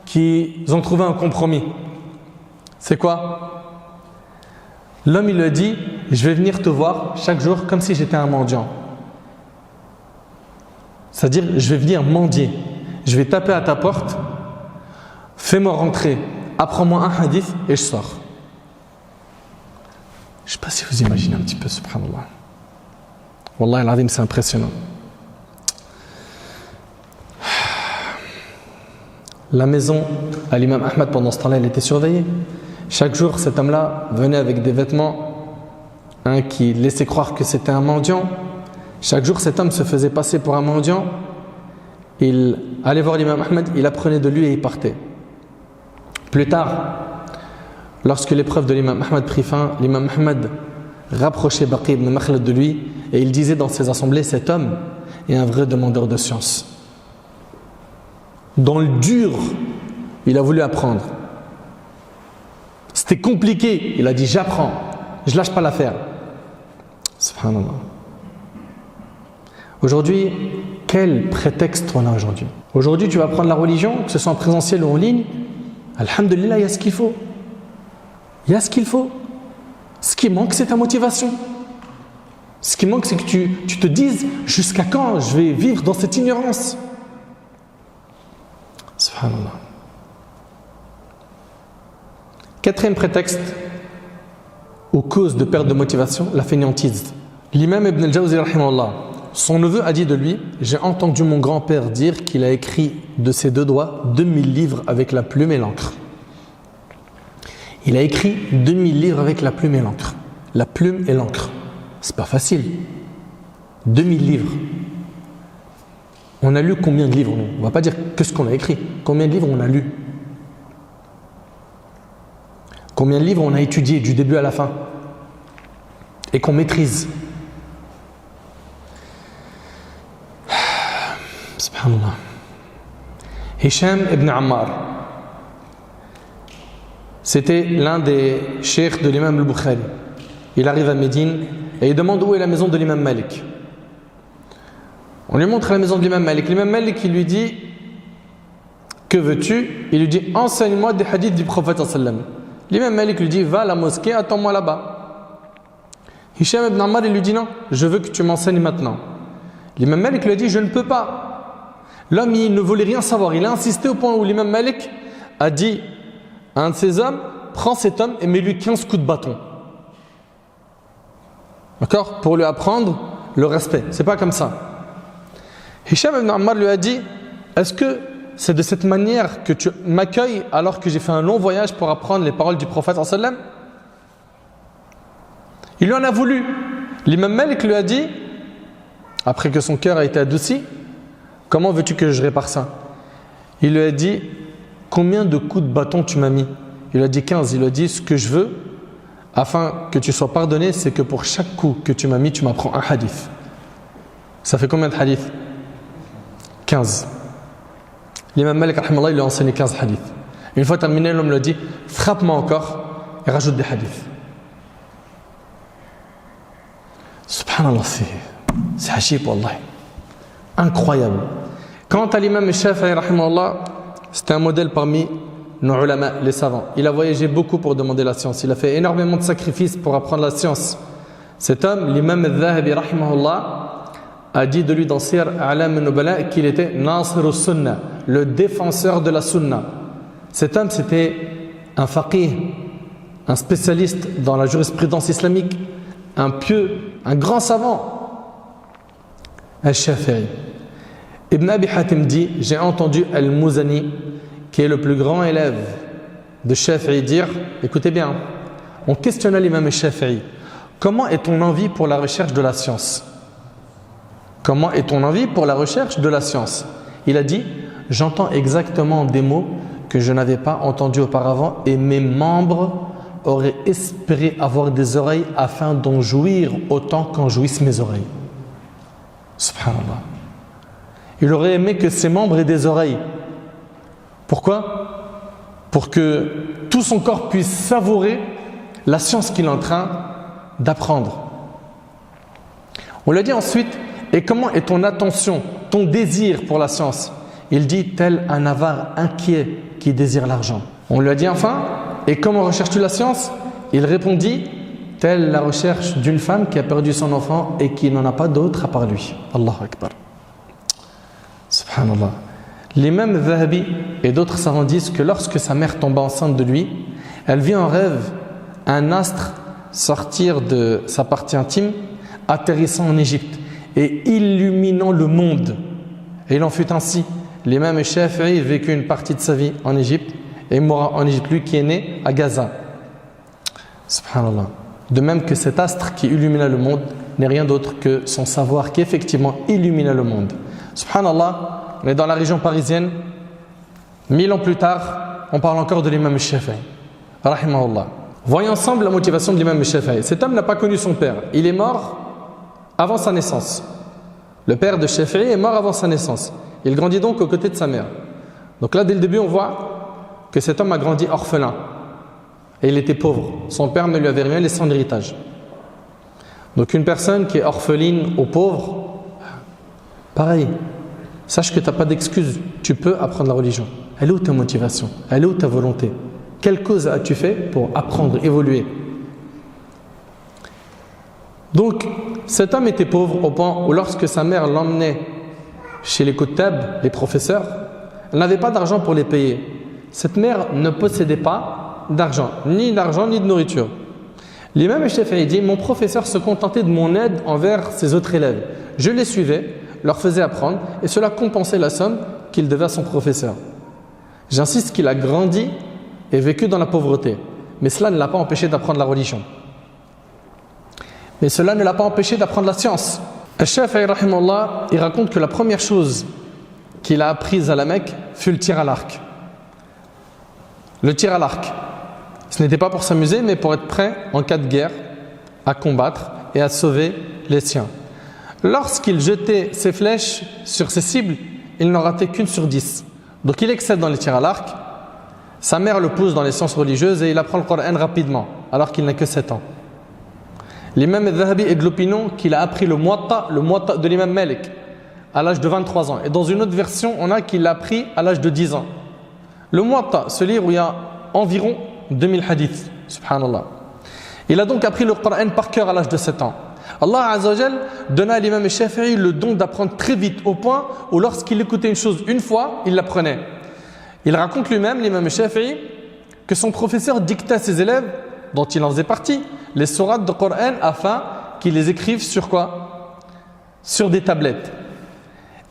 qu'ils ont trouvé un compromis. C'est quoi? L'homme, il lui a dit, je vais venir te voir chaque jour comme si j'étais un mendiant. C'est-à-dire, je vais venir mendier. Je vais taper à ta porte, fais-moi rentrer, apprends-moi un hadith et je sors. Je ne sais pas si vous imaginez un petit peu, subhanallah. Wallah al-azim, c'est impressionnant. La maison à l'imam Ahmad pendant ce temps-là, elle était surveillée. Chaque jour, cet homme-là venait avec des vêtements qui laissaient croire que c'était un mendiant. Chaque jour, cet homme se faisait passer pour un mendiant. Il allait voir l'imam Ahmad, il apprenait de lui et il partait. Plus tard, lorsque l'épreuve de l'imam Ahmad prit fin, l'imam Ahmad rapprochait Baqi ibn Makhlad de lui et il disait dans ses assemblées, cet homme est un vrai demandeur de science. Dans le dur, il a voulu apprendre. C'était compliqué, il a dit j'apprends, je lâche pas l'affaire. Subhanallah. Aujourd'hui, quel prétexte on a aujourd'hui? Aujourd'hui, tu vas apprendre la religion, que ce soit en présentiel ou en ligne. Alhamdulillah, il y a ce qu'il faut. Il y a ce qu'il faut. Ce qui manque, c'est ta motivation. Ce qui manque, c'est que tu te dises jusqu'à quand je vais vivre dans cette ignorance. Subhanallah. Quatrième prétexte aux causes de perte de motivation, la fainéantise. L'imam Ibn al-Jawzi, rahimahullah, son neveu a dit de lui, j'ai entendu mon grand-père dire qu'il a écrit de ses deux doigts 2000 livres avec la plume et l'encre. Il a écrit 2000 livres avec la plume et l'encre. La plume et l'encre. C'est pas facile. 2000 livres. On a lu combien de livres? On ne va pas dire que ce qu'on a écrit. Combien de livres on a lu? Combien de livres on a étudié du début à la fin? Et qu'on maîtrise? Subhanallah. Hisham ibn Ammar, c'était l'un des cheikhs de l'imam al-Bukhari. Il arrive à Médine et il demande où est la maison de l'imam Malik. On lui montre la maison de l'imam Malik. L'imam Malik, il lui dit, que veux-tu? Il lui dit, enseigne-moi des hadiths du prophète sallam. L'imam Malik lui dit, va à la mosquée, attends-moi là-bas. Hisham ibn Ammar, il lui dit, non, je veux que tu m'enseignes maintenant. L'imam Malik lui a dit, je ne peux pas. L'homme, il ne voulait rien savoir. Il a insisté au point où l'imam Malik a dit à un de ses hommes, prends cet homme et mets-lui 15 coups de bâton. D'accord? Pour lui apprendre le respect. C'est pas comme ça. Hisham ibn Ammar lui a dit, est-ce que c'est de cette manière que tu m'accueilles alors que j'ai fait un long voyage pour apprendre les paroles du prophète sallam? Il lui en a voulu. L'imam Malik lui a dit, après que son cœur a été adouci, comment veux-tu que je répare ça? Il lui a dit, combien de coups de bâton tu m'as mis? Il lui a dit 15. Il lui a dit, ce que je veux, afin que tu sois pardonné, c'est que pour chaque coup que tu m'as mis, tu m'apprends un hadith. Ça fait combien de hadiths? 15. L'imam Malik, rahimahullah, il lui a enseigné 15 hadiths. Une fois terminé, l'homme lui a dit, frappe-moi encore et rajoute des hadiths. Subhanallah, c'est ajib, wallah. Incroyable. Quant à l'imam Shafi'i, rahimahullah, c'était un modèle parmi nos ulama, les savants. Il a voyagé beaucoup pour demander la science. Il a fait énormément de sacrifices pour apprendre la science. Cet homme, l'imam al-Dhahabi, rahimahullah, a dit de lui dans Sir A'lam al-Nubala qu'il était Nasir al-Sunnah, le défenseur de la Sunna. Cet homme, c'était un faqih, un spécialiste dans la jurisprudence islamique, un pieux, un grand savant. Al-Shafi'i. Ibn Abi Hatim dit, j'ai entendu Al-Muzani, qui est le plus grand élève de Shafi'i, dire, écoutez bien, on questionna l'imam Shafi'i, comment est ton envie pour la recherche de la science? Comment est ton envie pour la recherche de la science? Il a dit, j'entends exactement des mots que je n'avais pas entendus auparavant et mes membres auraient espéré avoir des oreilles afin d'en jouir autant qu'en jouissent mes oreilles. Subhanallah. Il aurait aimé que ses membres aient des oreilles. Pourquoi? Pour que tout son corps puisse savourer la science qu'il est en train d'apprendre. On lui a dit ensuite, et comment est ton attention, ton désir pour la science? Il dit, tel un avare inquiet qui désire l'argent. On lui a dit enfin, et comment recherches-tu la science? Il répondit, telle la recherche d'une femme qui a perdu son enfant et qui n'en a pas d'autre à part lui. Allahu Akbar. Subhanallah. L'imam Zahabi et d'autres savants disent que lorsque sa mère tomba enceinte de lui, elle vit en rêve un astre sortir de sa partie intime, atterrissant en Égypte et illuminant le monde. Et il en fut ainsi. L'imam Shafi'i vécut une partie de sa vie en Égypte et mourra en Égypte, lui qui est né à Gaza. Subhanallah. De même que cet astre qui illumina le monde n'est rien d'autre que son savoir qui effectivement illumina le monde. Subhanallah, on est dans la région parisienne. 1000 ans plus tard, on parle encore de l'imam Shafi'i. Rahimahullah. Voyons ensemble la motivation de l'imam Shafi'i. Cet homme n'a pas connu son père. Il est mort avant sa naissance. Le père de Shafi'i est mort avant sa naissance. Il grandit donc aux côtés de sa mère. Donc là, dès le début, on voit que cet homme a grandi orphelin. Et il était pauvre. Son père ne lui avait rien laissé en héritage. Donc une personne qui est orpheline ou pauvre, pareil, sache que tu n'as pas d'excuse. Tu peux apprendre la religion. Elle est où ta motivation? Elle est où ta volonté? Quelle cause as-tu fait pour apprendre, évoluer? Donc cet homme était pauvre au point où lorsque sa mère l'emmenait chez les Kuttab, les professeurs, elle n'avait pas d'argent pour les payer. Cette mère ne possédait pas d'argent ni de nourriture. L'imam Shafi'i dit, mon professeur se contentait de mon aide envers ses autres élèves. Je les suivais, leur faisais apprendre et cela compensait la somme qu'il devait à son professeur. J'insiste qu'il a grandi et vécu dans la pauvreté, mais cela ne l'a pas empêché d'apprendre la religion. Mais cela ne l'a pas empêché d'apprendre la science. Al-Shafi'i rahimahullah, il raconte que la première chose qu'il a apprise à la Mecque fut le tir à l'arc. Le tir à l'arc. Ce n'était pas pour s'amuser, mais pour être prêt en cas de guerre à combattre et à sauver les siens. Lorsqu'il jetait ses flèches sur ses cibles, il n'en ratait qu'une sur 10. Donc il excelle dans les tirs à l'arc. Sa mère le pousse dans les sciences religieuses et il apprend le Coran rapidement, alors qu'il n'a que 7 ans. L'imam al-Zahabi est de l'opinion qu'il a appris le Muwatta de l'imam Malik à l'âge de 23 ans. Et dans une autre version, on a qu'il l'a appris à l'âge de 10 ans. Le Muwatta, ce livre où il y a environ 2000 hadiths. Subhanallah. Il a donc appris le Coran par cœur à l'âge de 7 ans. Allah Azza wa Jal donna à l'imam Shafi'i le don d'apprendre très vite au point où lorsqu'il écoutait une chose une fois, il l'apprenait. Il raconte lui-même, l'imam Shafi'i, que son professeur dictait à ses élèves, dont il en faisait partie, les sourates de Coran afin qu'ils les écrivent sur quoi? Sur des tablettes.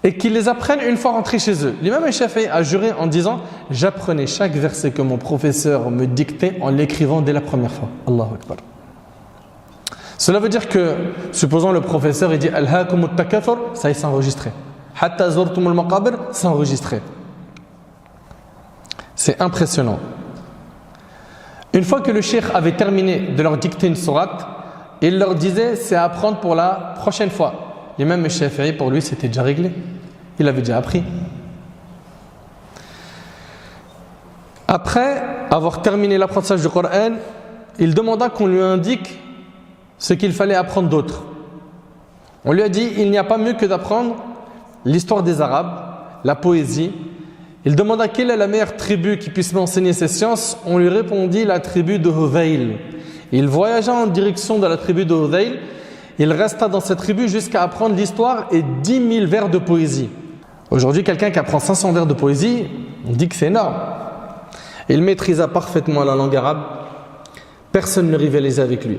Et qu'ils les apprennent une fois rentrés chez eux. L'imam Shafi'i a juré en disant, j'apprenais chaque verset que mon professeur me dictait en l'écrivant dès la première fois. Allahu Akbar. Cela veut dire que, supposons le professeur il dit Alhaakumut takathur, ça y est, c'est enregistré. Hatta zurtumul maqabir, c'est enregistré. C'est impressionnant. Une fois que le cheikh avait terminé de leur dicter une sourate, il leur disait c'est à apprendre pour la prochaine fois. L'imam Shafi'i, pour lui, c'était déjà réglé. Il avait déjà appris. Après avoir terminé l'apprentissage du Coran, il demanda qu'on lui indique ce qu'il fallait apprendre d'autre. On lui a dit il n'y a pas mieux que d'apprendre l'histoire des Arabes, la poésie. Il demanda quelle est la meilleure tribu qui puisse m'enseigner ces sciences. On lui répondit la tribu de Hudayl. Il voyagea en direction de la tribu de Hudayl. Il resta dans cette tribu jusqu'à apprendre l'histoire et 10 000 vers de poésie. Aujourd'hui, quelqu'un qui apprend 500 vers de poésie, on dit que c'est énorme. Il maîtrisa parfaitement la langue arabe. Personne ne rivalisait avec lui.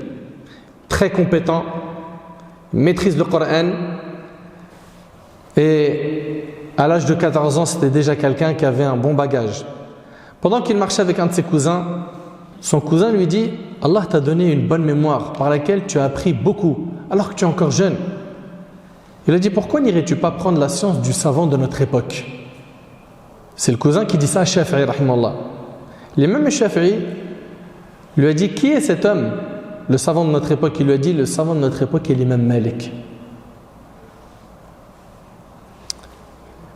Très compétent, maîtrise le Coran. Et à l'âge de 14 ans, c'était déjà quelqu'un qui avait un bon bagage. Pendant qu'il marchait avec un de ses cousins, son cousin lui dit « Allah t'a donné une bonne mémoire par laquelle tu as appris beaucoup, alors que tu es encore jeune. » Il a dit « Pourquoi n'irais-tu pas prendre la science du savant de notre époque ?» C'est le cousin qui dit ça à Shafi'i, rahimallah. L'imam Shafi'i lui a dit « Qui est cet homme, le savant de notre époque ?» Il lui a dit « Le savant de notre époque est l'imam Malik. »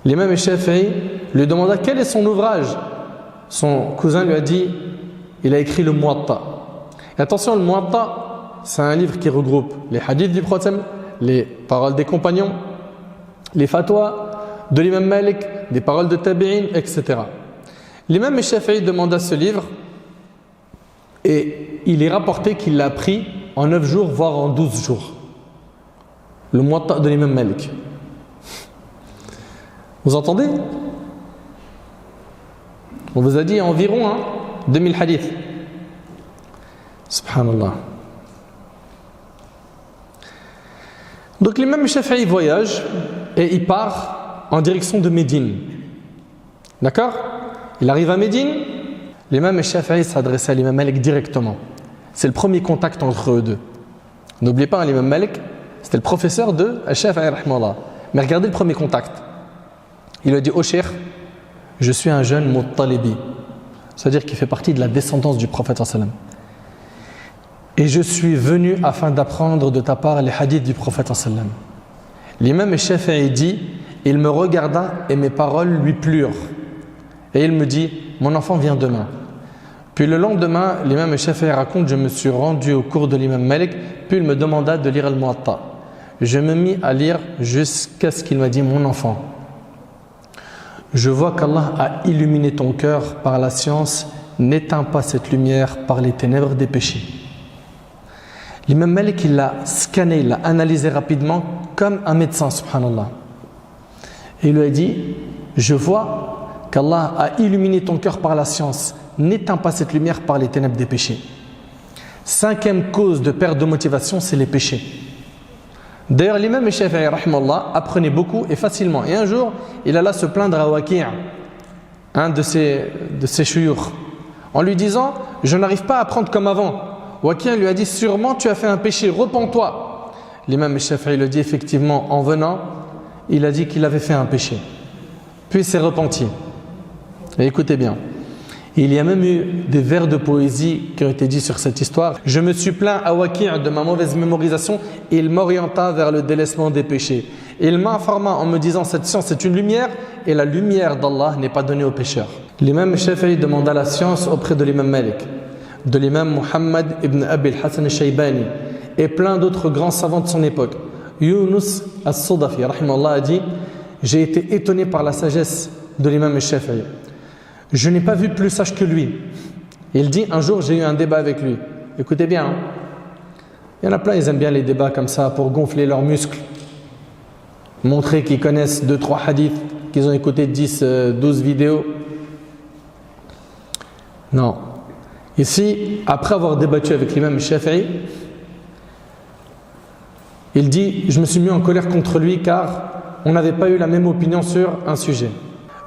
L'imam Shafi'i lui demanda quel est son ouvrage. Son cousin lui a dit il a écrit le Muwatta. Et attention, le Muwatta, c'est un livre qui regroupe les hadiths du prophète, les paroles des compagnons, les fatwas de l'imam Malik, des paroles de tabi'in, etc. L'imam Shafi'i demanda ce livre et il est rapporté qu'il l'a pris en 9 jours, voire en 12 jours. Le Muwatta de l'imam Malik. Vous entendez? On vous a dit environ 2000 hadiths. Subhanallah. Donc l'imam Shafi'i voyage et il part en direction de Médine. D'accord? Il arrive à Médine, l'imam Shafi'i s'adresse à l'imam Malik directement. C'est le premier contact entre eux deux. N'oubliez pas, l'imam Malik, c'était le professeur de Shafi'i rahimahullah. Mais regardez le premier contact. Il lui a dit: oh cheikh, je suis un jeune Muttalibi. C'est-à-dire qu'il fait partie de la descendance du prophète sallam. Et je suis venu afin d'apprendre de ta part les hadiths du prophète sallam. L'imam Shafi'i dit: il me regarda et mes paroles lui plurent. Et il me dit: mon enfant vient demain. Puis le lendemain, l'imam Shafi'i raconte: je me suis rendu au cours de l'imam Malik, puis il me demanda de lire al-Muwatta. Je me mis à lire jusqu'à ce qu'il m'a dit: mon enfant, je vois qu'Allah a illuminé ton cœur par la science, n'éteins pas cette lumière par les ténèbres des péchés. L'imam Malik, il l'a scanné, il l'a analysé rapidement comme un médecin, subhanallah. Et il lui a dit: je vois qu'Allah a illuminé ton cœur par la science, n'éteins pas cette lumière par les ténèbres des péchés. 5e cause de perte de motivation, c'est les péchés. D'ailleurs, l'imam Shafi'i rahimahullah apprenait beaucoup et facilement. Et un jour, il alla se plaindre à Waki', un de ses shuyukh, en lui disant: je n'arrive pas à apprendre comme avant. Waki' lui a dit: sûrement tu as fait un péché, repens-toi. L'imam Shafi'i le dit effectivement en venant, il a dit qu'il avait fait un péché. Puis il s'est repenti. Et écoutez bien, il y a même eu des vers de poésie qui ont été dits sur cette histoire. Je me suis plaint à Waki' de ma mauvaise mémorisation et il m'orienta vers le délaissement des péchés. Il m'informa en me disant: cette science est une lumière et la lumière d'Allah n'est pas donnée aux pécheurs. L'imam Shafi'i demanda la science auprès de l'imam Malik, de l'imam Muhammad ibn Abi al-Hassan al-Shaybani et plein d'autres grands savants de son époque. Yunus as-Sudafi rahimahullah a dit: j'ai été étonné par la sagesse de l'imam Shafi'i. Je n'ai pas vu plus sage que lui. Il dit: un jour j'ai eu un débat avec lui. Écoutez bien, il y en a plein, ils aiment bien les débats comme ça pour gonfler leurs muscles, montrer qu'ils connaissent 2-3 hadiths, qu'ils ont écouté 10-12 vidéos. Non. Ici, après avoir débattu avec l'imam Shafi'i, il dit: je me suis mis en colère contre lui car on n'avait pas eu la même opinion sur un sujet.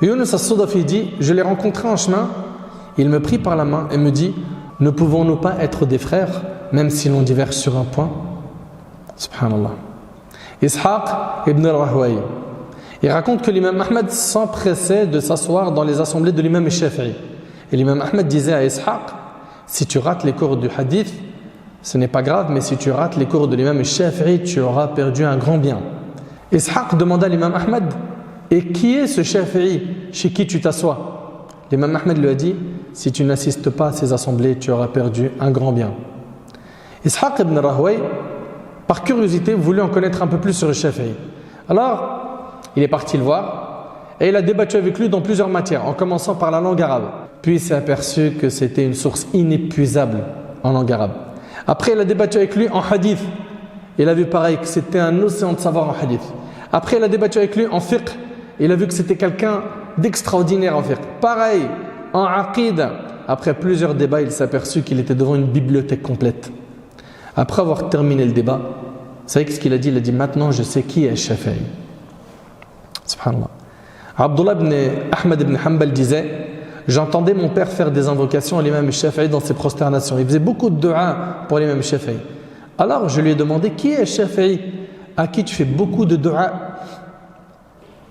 Yunus as-Sudafi dit: je l'ai rencontré en chemin, il me prit par la main et me dit: ne pouvons-nous pas être des frères même si l'on diverge sur un point? Subhanallah. Ishaq ibn al-Rahway, il raconte que l'imam Ahmed s'empressait de s'asseoir dans les assemblées de l'imam Shafi'i. Et l'imam Ahmed disait à Ishaq: si tu rates les cours du hadith, ce n'est pas grave, mais si tu rates les cours de l'imam Shafi'i, tu auras perdu un grand bien. Ishaq demanda à l'imam Ahmed: et qui est ce Shafi'i chez qui tu t'assois? L'imam Ahmed lui a dit: si tu n'assistes pas à ces assemblées, tu auras perdu un grand bien. Ishaq ibn Rahway, par curiosité, voulut en connaître un peu plus sur le Shafi'i. Alors, il est parti le voir et il a débattu avec lui dans plusieurs matières, en commençant par la langue arabe. Puis il s'est aperçu que c'était une source inépuisable en langue arabe. Après, il a débattu avec lui en hadith. Il a vu pareil que c'était un océan de savoir en hadith. Après, il a débattu avec lui en fiqh. Il a vu que c'était quelqu'un d'extraordinaire en fiqh. Pareil, en aqid. Après plusieurs débats, il s'est aperçu qu'il était devant une bibliothèque complète. Après avoir terminé le débat, vous savez ce qu'il a dit? Il a dit: maintenant je sais qui est Shafi'i. Subhanallah. Abdullah ibn Ahmad ibn Hanbal disait: j'entendais mon père faire des invocations à l'imam Shafi'i dans ses prosternations. Il faisait beaucoup de dua pour l'imam Shafi'i. Alors je lui ai demandé: qui est Shafi'i à qui tu fais beaucoup de dua?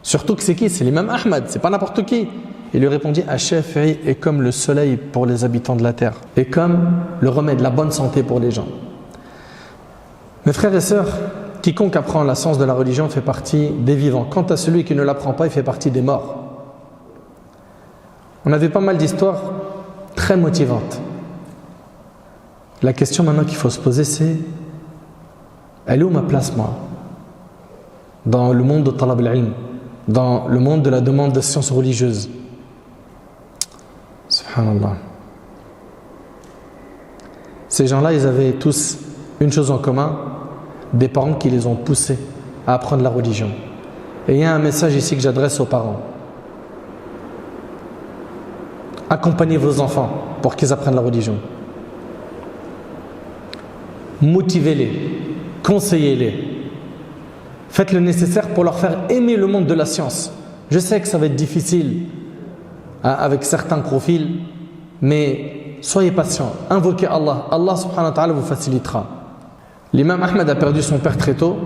Surtout que c'est qui? C'est l'imam Ahmad, c'est pas n'importe qui. Il lui répondit: Shafi'i est comme le soleil pour les habitants de la terre et comme le remède, la bonne santé pour les gens. Mes frères et sœurs, quiconque apprend la science de la religion fait partie des vivants. Quant à celui qui ne l'apprend pas, il fait partie des morts. On avait pas mal d'histoires très motivantes. La question maintenant qu'il faut se poser, c'est elle est où ma place, moi, dans le monde de talab al-ilm, dans le monde de la demande de sciences religieuses? Subhanallah. Ces gens-là, ils avaient tous une chose en commun, des parents qui les ont poussés à apprendre la religion. Et il y a un message ici que j'adresse aux parents. Accompagnez vos enfants pour qu'ils apprennent la religion. Motivez-les, conseillez-les. Faites le nécessaire pour leur faire aimer le monde de la science. Je sais que ça va être difficile avec certains profils, mais soyez patients, invoquez Allah. Allah subhanahu wa ta'ala vous facilitera. L'imam Ahmed a perdu son père très tôt.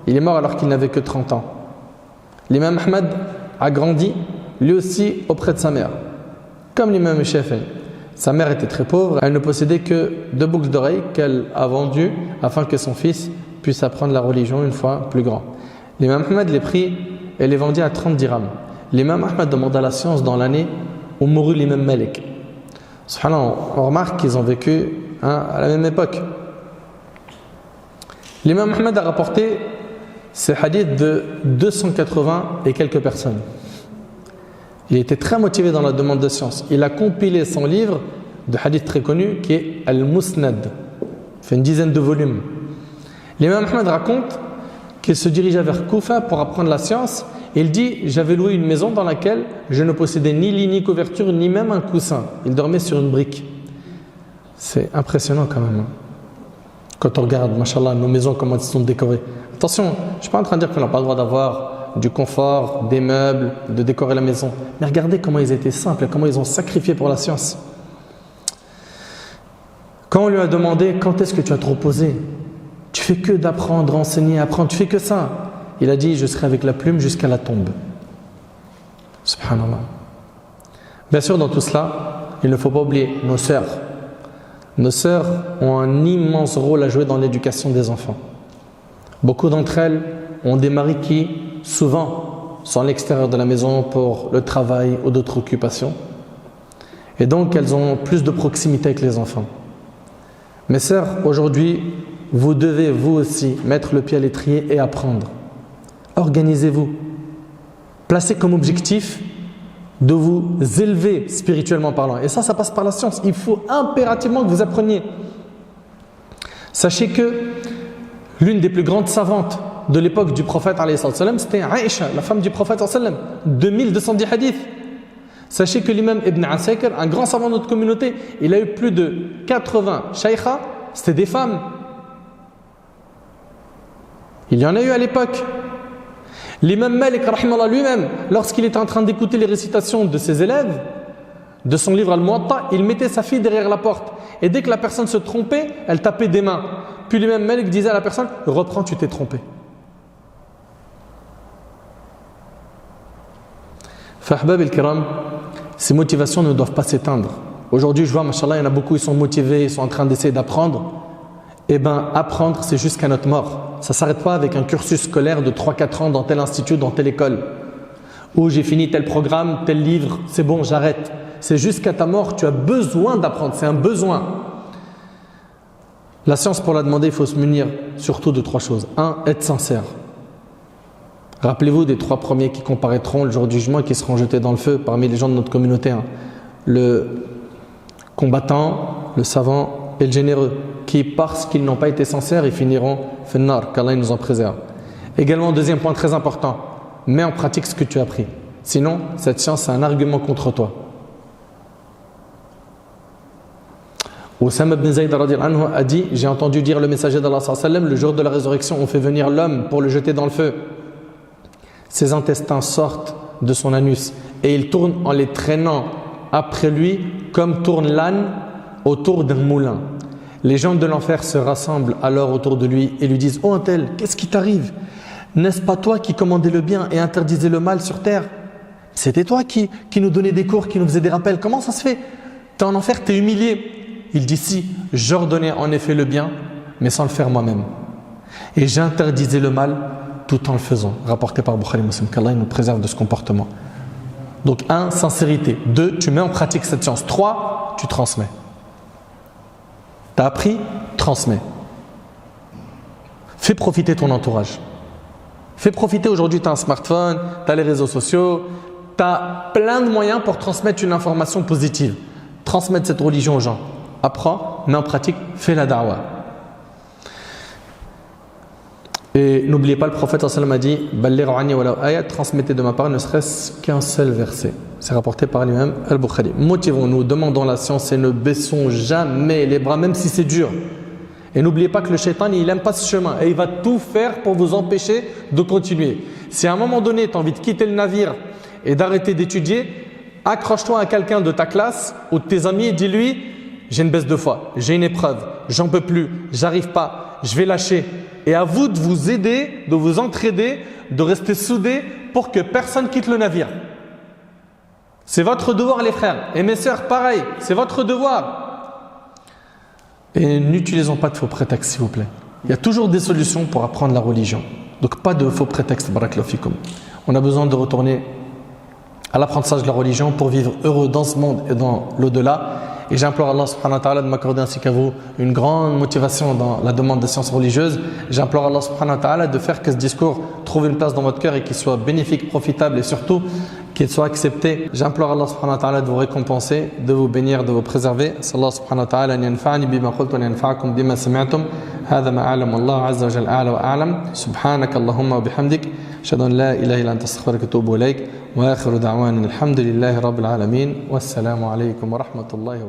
Il est mort alors qu'il n'avait que 30 ans. L'imam Ahmed a grandi, lui aussi, auprès de sa mère. Comme l'imam Shafi'i. Sa mère était très pauvre. Elle ne possédait que 2 boucles d'oreilles qu'elle a vendues afin que son fils puisse apprendre la religion une fois plus grand. L'imam Ahmed les prit et les vendit à 30 dirhams. L'imam Ahmed demanda la science dans l'année où mourut l'imam Malik. Subhanallah, on remarque qu'ils ont vécu à la même époque. L'imam Ahmed a rapporté ces hadiths de 280 et quelques personnes. Il était très motivé dans la demande de science. Il a compilé son livre de hadiths très connu qui est Al-Musnad. Il fait une dizaine de volumes. L'imam Ahmed raconte qu'il se dirigeait vers Koufa pour apprendre la science. Il dit « J'avais loué une maison dans laquelle je ne possédais ni lit, ni couverture, ni même un coussin. Il dormait sur une brique. » C'est impressionnant quand même. Quand on regarde, mashallah, nos maisons, comment elles sont décorées. Attention, je ne suis pas en train de dire qu'on n'a pas le droit d'avoir du confort, des meubles, de décorer la maison. Mais regardez comment ils étaient simples, comment ils ont sacrifié pour la science. Quand on lui a demandé « Quand est-ce que tu as te reposé ? Tu fais que d'apprendre, enseigner, apprendre, tu fais que ça. » Il a dit « Je serai avec la plume jusqu'à la tombe. » Subhanallah. Bien sûr, dans tout cela, il ne faut pas oublier nos sœurs. Nos sœurs ont un immense rôle à jouer dans l'éducation des enfants. Beaucoup d'entre elles ont des maris qui, souvent, sont à l'extérieur de la maison pour le travail ou d'autres occupations. Et donc, elles ont plus de proximité avec les enfants. Mes sœurs, aujourd'hui, vous devez, vous aussi, mettre le pied à l'étrier et apprendre. Organisez-vous. Placez comme objectif de vous élever spirituellement parlant. Et ça passe par la science. Il faut impérativement que vous appreniez. Sachez que l'une des plus grandes savantes de l'époque du prophète, c'était Aïcha, la femme du prophète, 2210 hadiths. Sachez que l'imam Ibn Asakir, un grand savant de notre communauté, il a eu plus de 80 shaykha, c'était des femmes. Il y en a eu à l'époque. L'imam Malik, rahimallah, lui-même, lorsqu'il était en train d'écouter les récitations de ses élèves, de son livre Al-Muwatta, il mettait sa fille derrière la porte. Et dès que la personne se trompait, elle tapait des mains. Puis l'imam Malik disait à la personne « Reprends, tu t'es trompé ». Fahbab el-Kiram, ces motivations ne doivent pas s'éteindre. Aujourd'hui, je vois, mashallah, il y en a beaucoup, ils sont motivés, ils sont en train d'essayer d'apprendre. Eh bien, apprendre, c'est jusqu'à notre mort. Ça ne s'arrête pas avec un cursus scolaire de 3-4 ans dans tel institut, dans telle école. Où j'ai fini tel programme, tel livre, c'est bon, j'arrête. C'est jusqu'à ta mort, tu as besoin d'apprendre, c'est un besoin. La science, pour la demander, il faut se munir surtout de 3 choses. 1, être sincère. Rappelez-vous des 3 premiers qui comparaîtront le jour du jugement et qui seront jetés dans le feu parmi les gens de notre communauté. Le combattant, le savant et le généreux, qui parce qu'ils n'ont pas été sincères, ils finiront finnar, qu'Allah nous en préserve. Également, deuxième point très important, mets en pratique ce que tu as appris. Sinon, cette science est un argument contre toi. Oussama ibn Zayd a dit, j'ai entendu dire le messager d'Allah sallallahu alayhi wa sallam, le jour de la résurrection, on fait venir l'homme pour le jeter dans le feu. Ses intestins sortent de son anus et il tourne en les traînant après lui comme tourne l'âne autour d'un moulin. Les gens de l'enfer se rassemblent alors autour de lui et lui disent « Oh un tel, qu'est-ce qui t'arrive? N'est-ce pas toi qui commandais le bien et interdisais le mal sur terre? C'était toi qui nous donnais des cours, qui nous faisait des rappels. Comment ça se fait? T'es en enfer, t'es humilié. » Il dit « Si, j'ordonnais en effet le bien, mais sans le faire moi-même. Et j'interdisais le mal tout en le faisant. » Rapporté par Bukhari Muslim, qu'Allah nous préserve de ce comportement. Donc 1, sincérité. 2, tu mets en pratique cette science. 3, tu transmets. T'as appris, transmets. Fais profiter ton entourage. Fais profiter, aujourd'hui tu as un smartphone, tu as les réseaux sociaux, tu as plein de moyens pour transmettre une information positive. Transmettre cette religion aux gens. Apprends, mets en pratique, fais la da'wah. Et n'oubliez pas, le prophète sallallahu alayhi wa sallam a dit, transmettez de ma part ne serait-ce qu'un seul verset. C'est rapporté par l'imam al-Bukhari. Motivons-nous, demandons la science et ne baissons jamais les bras, même si c'est dur. Et n'oubliez pas que le shaitan, il n'aime pas ce chemin et il va tout faire pour vous empêcher de continuer. Si à un moment donné, tu as envie de quitter le navire et d'arrêter d'étudier, accroche-toi à quelqu'un de ta classe ou de tes amis et dis-lui, j'ai une baisse de foi, j'ai une épreuve, j'en peux plus, j'arrive pas, je vais lâcher. Et à vous de vous aider, de vous entraider, de rester soudés pour que personne quitte le navire. C'est votre devoir les frères. Et mes sœurs, pareil, c'est votre devoir. Et n'utilisons pas de faux prétextes, s'il vous plaît. Il y a toujours des solutions pour apprendre la religion. Donc pas de faux prétextes, barakallahu fikum. On a besoin de retourner à l'apprentissage de la religion pour vivre heureux dans ce monde et dans l'au-delà. Et j'implore Allah subhanahu wa ta'ala de m'accorder ainsi qu'à vous une grande motivation dans la demande des sciences religieuses. J'implore Allah subhanahu wa ta'ala de faire que ce discours trouve une place dans votre cœur et qu'il soit bénéfique, profitable et surtout qu'il soit accepté. J'implore Allah subhanahu wa ta'ala de vous récompenser, de vous bénir, de vous préserver. Sallallahu subhanahu wa ta'ala an yanfa'ani bima qultu wa an yanfa'akum bima sami'tum. Hadha ma a'lamu Allah azza wa jalla a'la wa a'lam. Subhanaka Allahumma wa bihamdik. Ashhadu an la ilaha illa anta astaghfiruka wa atubu ilayk. Wa akhiru da'wana alhamdulillahi rabbil alamin. Wassalamu alaykum wa rahmatullahi wa barakatuh.